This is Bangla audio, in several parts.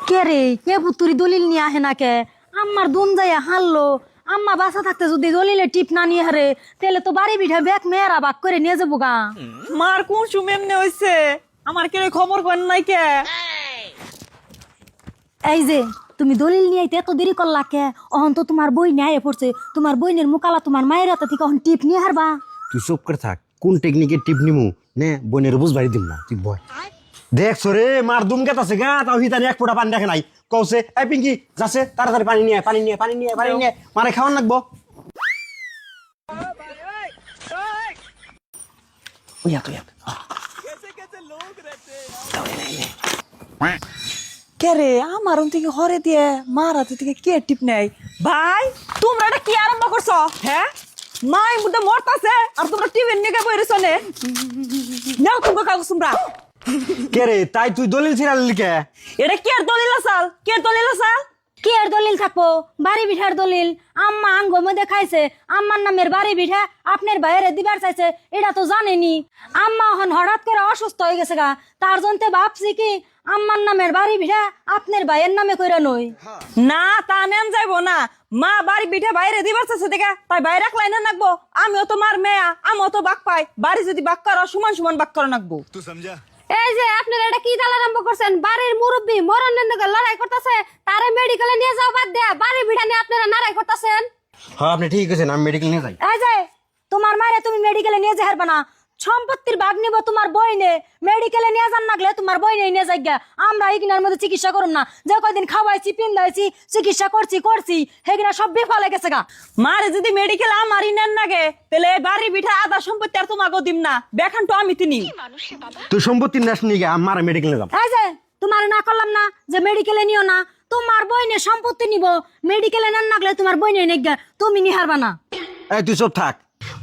কে রে কে পুতুরি দলিল নিয়ে আহে না কে আমার দুম যাইয়া হারলো আম্মা বাসা থাকতে যদি দলিলে টিপ না নিয়ে হারে তাহলে তো বাড়ি বিঠা ব্যাগ মেয়েরা বাক করে নিয়ে যাবো গা। মার কোন সুমেমনে হইছে আমার কেন খবর করেন নাই কে? এই যে তুমি দলিল নিয়ে আইতে এত দেরি করলা কে? অহন তো তোমার বই নিয়ে পড়ছে, তোমার বইনের মুকালা তোমার মায়ের হাতে থেকে অহন টিপ নিয়ে হারবা। তুই চুপ করে থাক, কোন টেকনিকের টিপ নিমু নে বইনের বুঝ বাড়ি দিম না, তুই বয়। দেখছো রে মার দুম গেতাছে গা, তাও হিতানি এক ফোঁটা পানি দেখে নাই। কৌছে এই পিঙ্কি যাচ্ছে তাড়াতাড়ি পানি নিয়ে পানি নিয়ে মারে খাওয়ান লাগবো। কে রে আমার থেকে হরে দিয়ে মার হাতে থেকে কে টিপ নেই? ভাই তোমরা এটা কি আরম্ভ করছো? হ্যাঁ মাই মুদে মরতাছে আর তোমরা টিভি নিয়ে বইরেছো নে নাও তুমি কাগজ তোমরা। কে রে তাই তুই দলিল ছিড়াল লিখে? এটা কি আর দলিল আসাল? কে দলিল আসাল? কি আর দলিল থাকবো? বাড়ি বিঠার দলিল। আম্মা আঙ্গ মধ্যে খাইছে, আম্মার নামের বাড়ি বিঠা আপনার বাইরে দিবার চাইছে, এটা তো জানেনি। আম্মা এখন হঠাৎ করে অসুস্থ হয়ে গেছে গা, তার জন্য ভাবছি কি আম্মার নামের বাড়ি বিঠা আপনার ভাইয়ের নামে কইরা নই। না তা নেন যাইবো না, মা বাড়ি বিঠে বাইরে দিবার চাইছে দেখা তাই বাইরে রাখলাই না নাকবো। আমিও তো মার মেয়া, আমিও তো বাক পাই, বাড়ি যদি বাক করো সমান সমান বাক করো নাকবো। এই যে আপনারা এটা কি দাল আরম্ভ করছেন? বাড়ির মুরব্বী মরণের দিকে লড়াই করতেছে, তারে মেডিকেলে নিয়ে যাও বাদ দেয়া বাড়ি বিঠা নিয়ে আপনারা লড়াই করতেছেন। হ্যাঁ আপনি ঠিক আছেন, আমি মেডিকেল নিয়ে যাই। এই যে তোমার মারে তুমি মেডিকেলে নিয়ে যাই হারবা না, সম্পত্তির ভাগ নিব তোমার বইনে, মেডিকেলে নিয়ে যান নাগলে তোমার বইনে নিয়ে যাই গা। আমরা এইগুলার মধ্যে চিকিৎসা করুম না, যে কয়দিন খাওয়াইছি পিন্দাইছি চিকিৎসা করছি সেগুলা সব বিফলে গেছে গা। মারে যদি মেডিকেল আমারই নেন নাগে তাহলে বাড়ি বিঠা আধা সম্পত্তি আর তোমাকেও দিম না, বেখান তো আমি তিনি। তুই সম্পত্তি নাশ নিয়ে গে, আমার মেডিকেল নিয়ে যাম। এই যে তোমার না করলাম না যে মেডিকেলে নিও না, তোমার বইনে সম্পত্তি নিব, মেডিকেলে নেন নাগলে তোমার বইনে নেই গা, তুমি নি হারবা না। এই তুই চুপ থাক,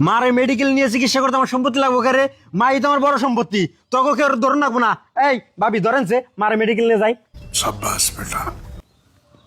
মারে মেডিকেল নিয়ে চিকিৎসা করতে আমার সম্পত্তি লাগবো কারে? মাই তো আমার বড় সম্পত্তি, তোকে কেউ ধরে রাখবো না। এই ভাবি ধরেন সে মারে মেডিকেল নিয়ে যাই। शाबाश बेटा।